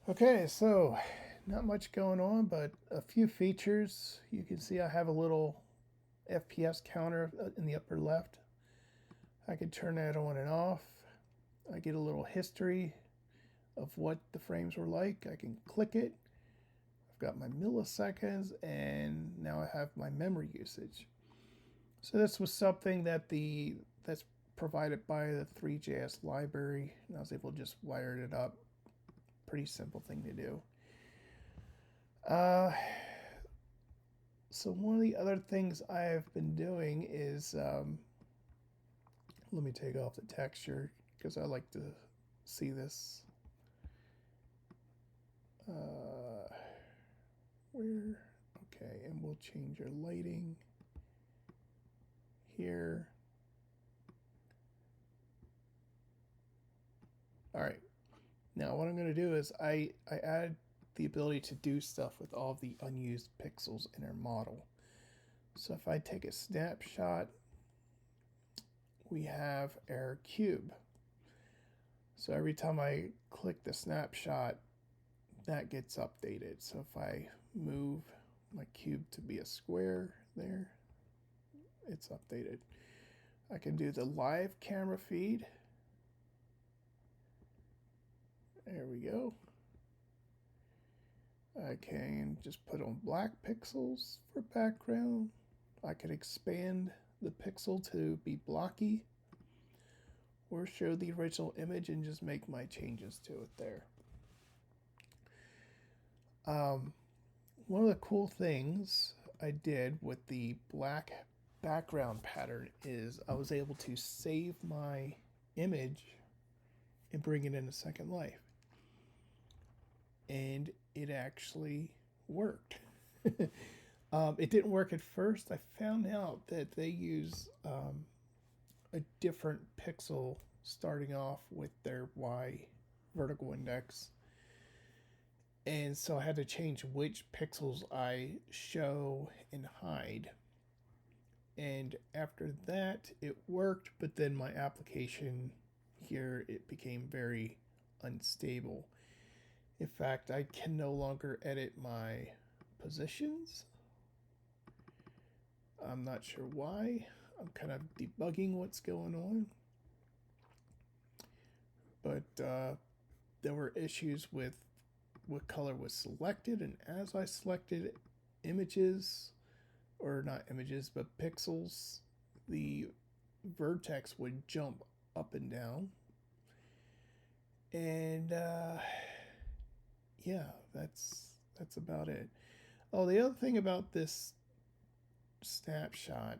Okay, so not much going on, but a few features. You can see I have a little FPS counter in the upper left. I can turn that on and off. I get a little history of what the frames were like. I can click it. I've got my milliseconds, and now I have my memory usage. So this was something that's provided by the 3JS library, and I was able to just wire it up. Pretty simple thing to do. Uh, so one of the other things I've been doing is, let me take off the texture because I like to see this. Where? Okay, and we'll change our lighting here. All right. Now what I'm going to do is I add the ability to do stuff with all the unused pixels in our model. So if I take a snapshot, we have our cube. So every time I click the snapshot, that gets updated. So if I move my cube to be a square there, it's updated. I can do the live camera feed. There we go. I can just put on black pixels for background. I can expand the pixel to be blocky, or show the original image and just make my changes to it there. One of the cool things I did with the black background pattern is I was able to save my image and bring it into Second Life. And it actually worked. It didn't work at first. I found out that they use a different pixel starting off with their Y vertical index. And so I had to change which pixels I show and hide. And after that, it worked, but then my application here, it became very unstable. In fact, I can no longer edit my positions. I'm not sure why. I'm kind of debugging what's going on. But there were issues with what color was selected, and as I selected images, or not images, but pixels, the vertex would jump up and down. And yeah, that's about it. Oh, the other thing about this snapshot,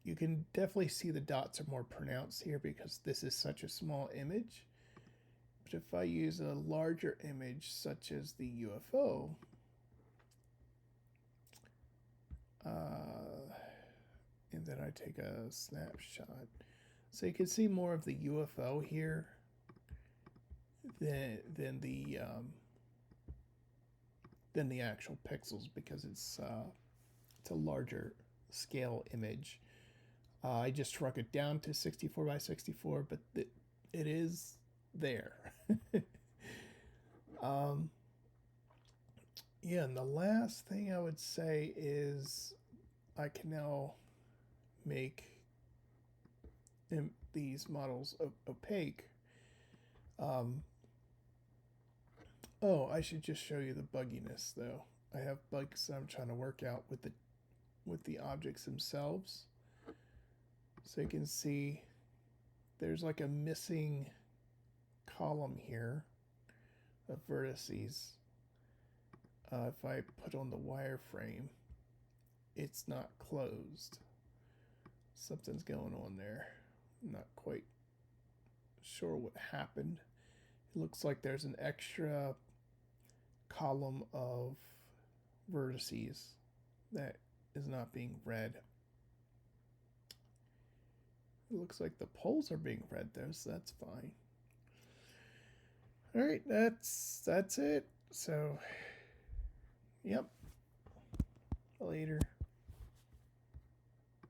you can definitely see the dots are more pronounced here because this is such a small image. But if I use a larger image such as the UFO, and then I take a snapshot, so you can see more of the UFO here than the actual pixels, because it's a larger scale image. I just shrunk it down to 64 by 64, but it is there. Yeah, and the last thing I would say is I can now make these models opaque. Oh, I should just show you the bugginess though. I have bugs that I'm trying to work out with the objects themselves. So you can see there's like a missing column here of vertices. If I put on the wireframe, it's not closed. Something's going on there. I'm not quite sure what happened. It looks like there's an extra column of vertices that is not being read. It looks like the poles are being read there, so that's fine. All right, that's it. So, yep. Later.